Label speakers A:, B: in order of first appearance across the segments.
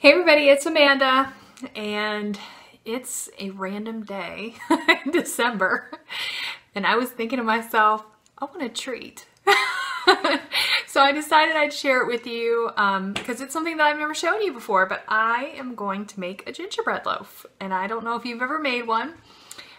A: Hey everybody, it's Amanda, and it's a random day in December, and I was thinking to myself, I want a treat. So I decided I'd share it with you because it's something that I've never shown you before, but I am going to make a gingerbread loaf, and I don't know if you've ever made one,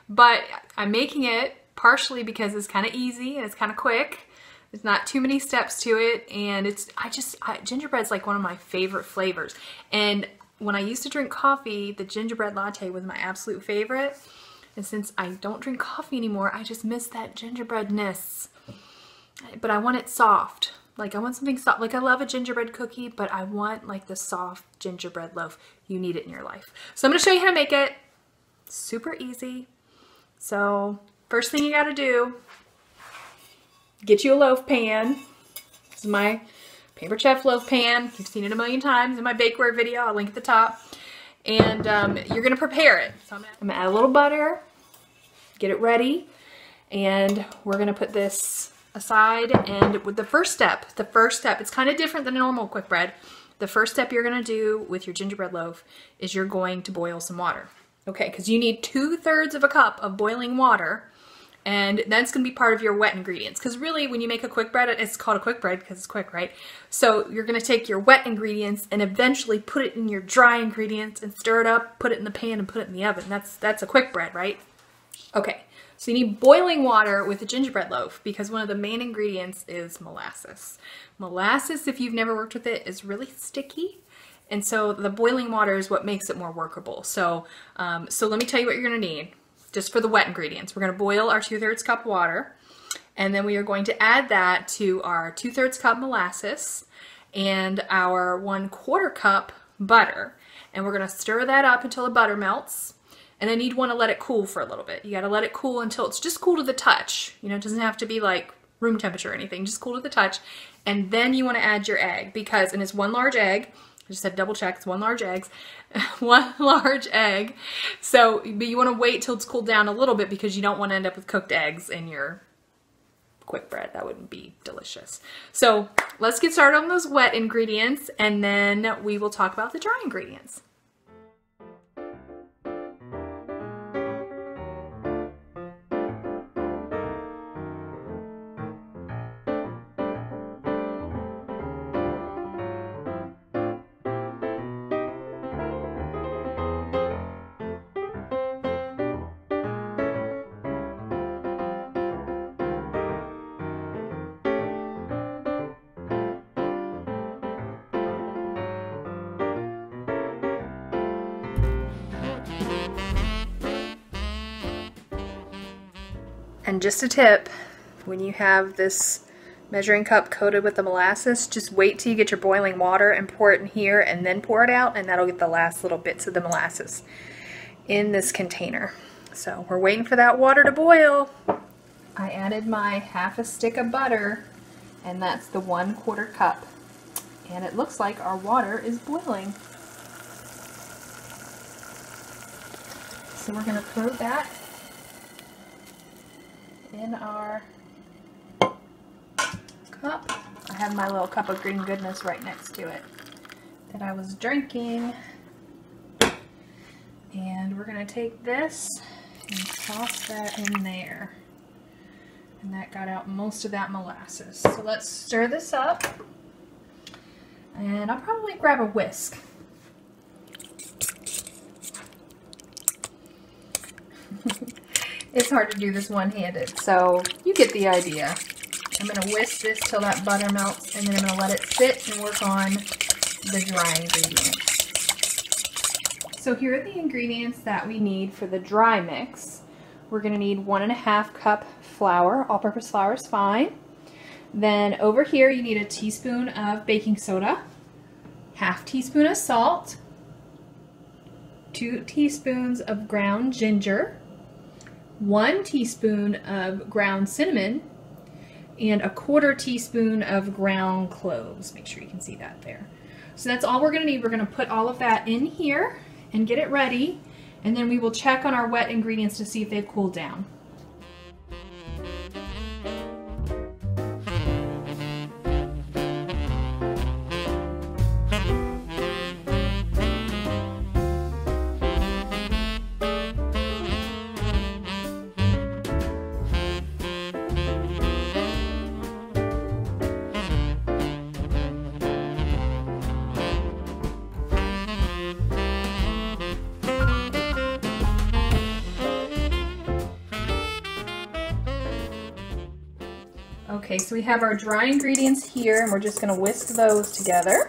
A: but I'm making it partially because it's kind of easy and it's kind of quick. There's not too many steps to it, and gingerbread's like one of my favorite flavors. And when I used to drink coffee, the gingerbread latte was my absolute favorite. And since I don't drink coffee anymore, I just miss that gingerbreadness. But I want it soft. Like I want something soft. Like I love a gingerbread cookie, but I want like the soft gingerbread loaf. You need it in your life. So I'm gonna show you how to make it. Super easy. So first thing you gotta do, get you a loaf pan. This is my Paper Chef loaf pan. You've seen it a million times in my bakeware video. I'll link at the top. And you're going to prepare it. So I'm going to add a little butter, get it ready, and we're going to put this aside. And with the first step, it's kind of different than a normal quick bread. The first step you're going to do with your gingerbread loaf is you're going to boil some water. Okay, because you need 2/3 of a cup of boiling water. And that's going to be part of your wet ingredients. Because really, when you make a quick bread, it's called a quick bread because it's quick, right? So you're going to take your wet ingredients and eventually put it in your dry ingredients and stir it up, put it in the pan, and put it in the oven. That's a quick bread, right? Okay, so you need boiling water with a gingerbread loaf because one of the main ingredients is molasses. Molasses, if you've never worked with it, is really sticky. And so the boiling water is what makes it more workable. So, so let me tell you what you're going to need. Just for the wet ingredients. We're going to boil our 2/3 cup water, and then we are going to add that to our 2/3 cup molasses and our 1/4 cup butter. And we're going to stir that up until the butter melts. And then you'd want to let it cool for a little bit. You got to let it cool until it's just cool to the touch. You know, it doesn't have to be like room temperature or anything, just cool to the touch. And then you want to add your egg because, and it's 1 large egg. I just had to double check, it's 1 large egg. 1 large egg. So, but you want to wait till it's cooled down a little bit because you don't want to end up with cooked eggs in your quick bread. That wouldn't be delicious. So let's get started on those wet ingredients and then we will talk about the dry ingredients. And just a tip, when you have this measuring cup coated with the molasses, just wait till you get your boiling water and pour it in here and then pour it out, and that'll get the last little bits of the molasses in this container. So we're waiting for that water to boil. I added my 1/2 stick of butter, and that's the 1/4 cup. And it looks like our water is boiling. So we're going to throw that in our cup. I have my little cup of green goodness right next to it that I was drinking. And we're going to take this and toss that in there. And that got out most of that molasses. So let's stir this up. And I'll probably grab a whisk. It's hard to do this one-handed, so you get the idea. I'm going to whisk this till that butter melts, and then I'm going to let it sit and work on the dry ingredients. So here are the ingredients that we need for the dry mix. We're going to need 1½ cup flour. All-purpose flour is fine. Then over here you need a teaspoon of baking soda, 1/2 teaspoon of salt, 2 teaspoons of ground ginger, 1 teaspoon of ground cinnamon, and 1/4 teaspoon of ground cloves. Make sure you can see that there. So that's all we're going to need. We're going to put all of that in here and get it ready, and then we will check on our wet ingredients to see if they've cooled down. Okay, so we have our dry ingredients here, and we're just going to whisk those together.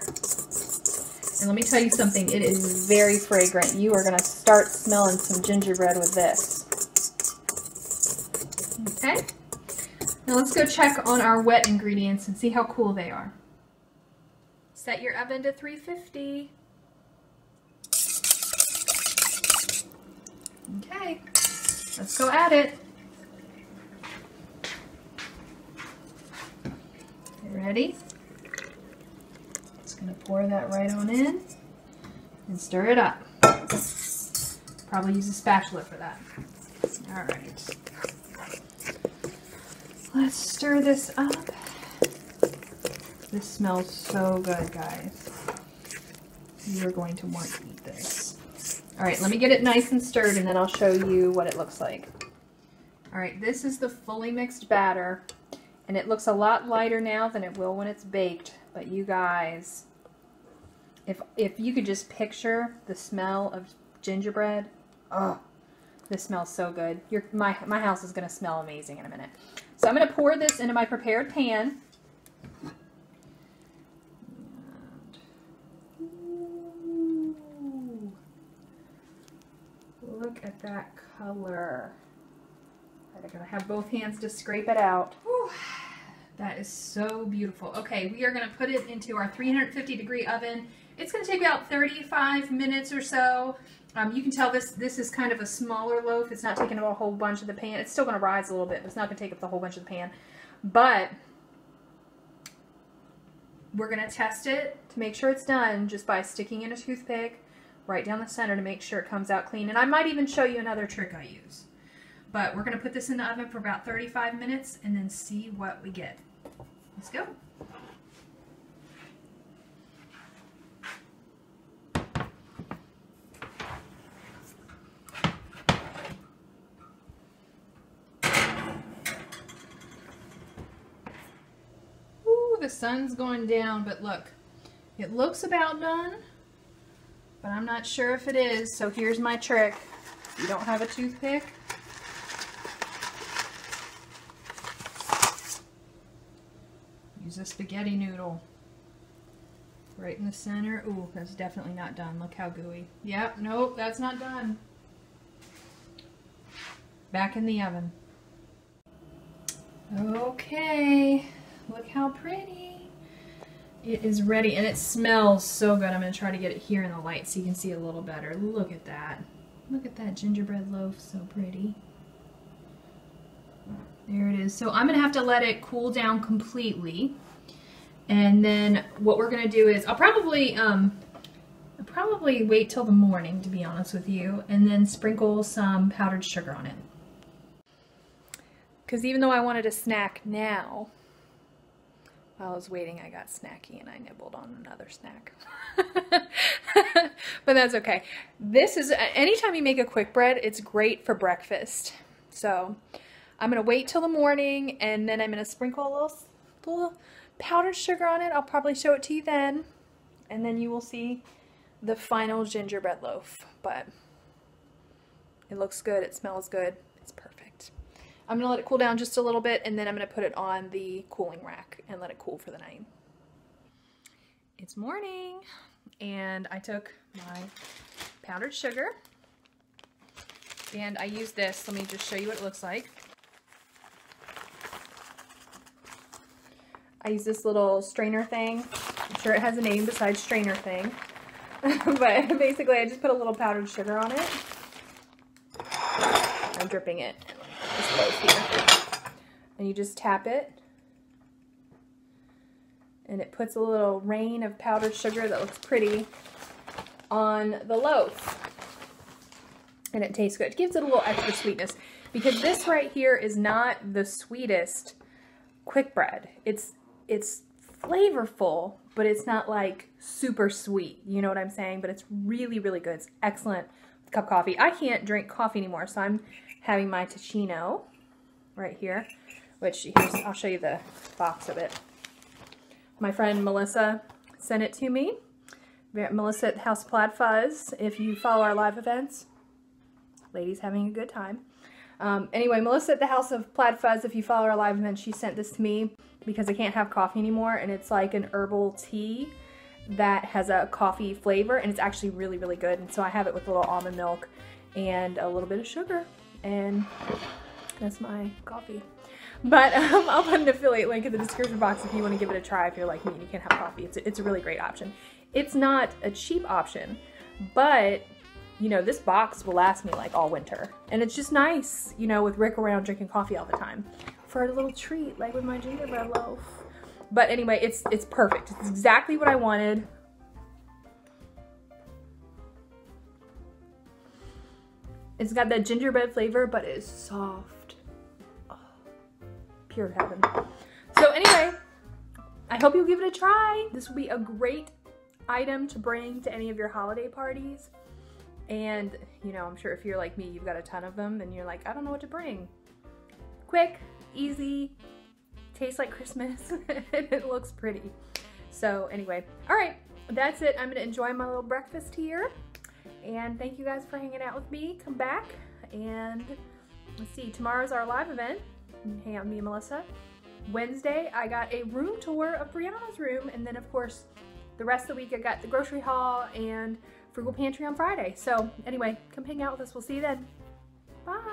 A: And let me tell you something, it is very fragrant. You are going to start smelling some gingerbread with this. Okay, now let's go check on our wet ingredients and see how cool they are. Set your oven to 350. Okay, let's go at it. You ready? Just gonna pour that right on in and stir it up. Probably use a spatula for that. All right. Let's stir this up. This smells so good, guys. You are going to want to eat this. All right, let me get it nice and stirred, and then I'll show you what it looks like. All right, this is the fully mixed batter, and it looks a lot lighter now than it will when it's baked. But you guys, if you could just picture the smell of gingerbread, oh, this smells so good. My house is going to smell amazing in a minute. So I'm going to pour this into my prepared pan. Ooh, look at that color. I'm going to have both hands to scrape it out. Whew, that is so beautiful. Okay, we are going to put it into our 350-degree oven. It's going to take about 35 minutes or so. You can tell this is kind of a smaller loaf. It's not taking up a whole bunch of the pan. It's still going to rise a little bit, but it's not going to take up the whole bunch of the pan. But we're going to test it to make sure it's done just by sticking in a toothpick right down the center to make sure it comes out clean. And I might even show you another trick I use. But we're going to put this in the oven for about 35 minutes and then see what we get. Let's go. The sun's going down, but look, it looks about done, but I'm not sure if it is. So here's my trick. If you don't have a toothpick, use a spaghetti noodle right in the center. Ooh, that's definitely not done. Look how gooey. Yep, nope, that's not done. Back in the oven. Okay. Look how pretty. It is ready, and it smells so good. I'm going to try to get it here in the light so you can see it a little better. Look at that. Look at that gingerbread loaf. So pretty. There it is. So I'm going to have to let it cool down completely. And then what we're going to do is I'll probably wait till the morning, to be honest with you, and then sprinkle some powdered sugar on it. Because even though I wanted a snack now, while I was waiting, I got snacky and I nibbled on another snack. But that's okay. This is, anytime you make a quick bread, it's great for breakfast. So I'm going to wait till the morning, and then I'm going to sprinkle a little powdered sugar on it. I'll probably show it to you then. And then you will see the final gingerbread loaf. But it looks good. It smells good. It's perfect. I'm going to let it cool down just a little bit, and then I'm going to put it on the cooling rack and let it cool for the night. It's morning, and I took my powdered sugar, and I used this. Let me just show you what it looks like. I use this little strainer thing. I'm sure it has a name besides strainer thing. But basically, I just put a little powdered sugar on it. I'm dripping it. Here. And you just tap it, and it puts a little rain of powdered sugar that looks pretty on the loaf, and it tastes good. It gives it a little extra sweetness, because this right here is not the sweetest quick bread. It's flavorful, but it's not like super sweet, you know what I'm saying? But it's really, really good. It's excellent with a cup of coffee. I can't drink coffee anymore, so I'm having my Ticino right here, which here's, I'll show you the box of it. My friend Melissa sent it to me. Melissa at the House of Plaid Fuzz. If you follow our live events, ladies having a good time. Anyway, Melissa at the House of Plaid Fuzz, if you follow our live events, she sent this to me. because I can't have coffee anymore, and it's like an herbal tea that has a coffee flavor, and it's actually really, really good. And so I have it with a little almond milk and a little bit of sugar, and that's my coffee. But I'll put an affiliate link in the description box if you want to give it a try if you're like me and you can't have coffee. It's a really great option. It's not a cheap option, but you know, this box will last me like all winter. And it's just nice, you know, with Rick around drinking coffee all the time for a little treat, like with my gingerbread loaf. But anyway, it's perfect. It's exactly what I wanted. It's got that gingerbread flavor, but it is soft. Oh, pure heaven. So anyway, I hope you'll give it a try. This will be a great item to bring to any of your holiday parties. And, you know, I'm sure if you're like me, you've got a ton of them and you're like, I don't know what to bring. Quick, easy, tastes like Christmas, and it looks pretty. So anyway, all right, that's it. I'm gonna enjoy my little breakfast here. And thank you guys for hanging out with me. Come back and let's see, tomorrow's our live event. Hang out with me and Melissa. Wednesday, I got a room tour of Brianna's room. And then of course, the rest of the week I got the grocery haul and Frugal Pantry on Friday. So anyway, come hang out with us. We'll see you then. Bye.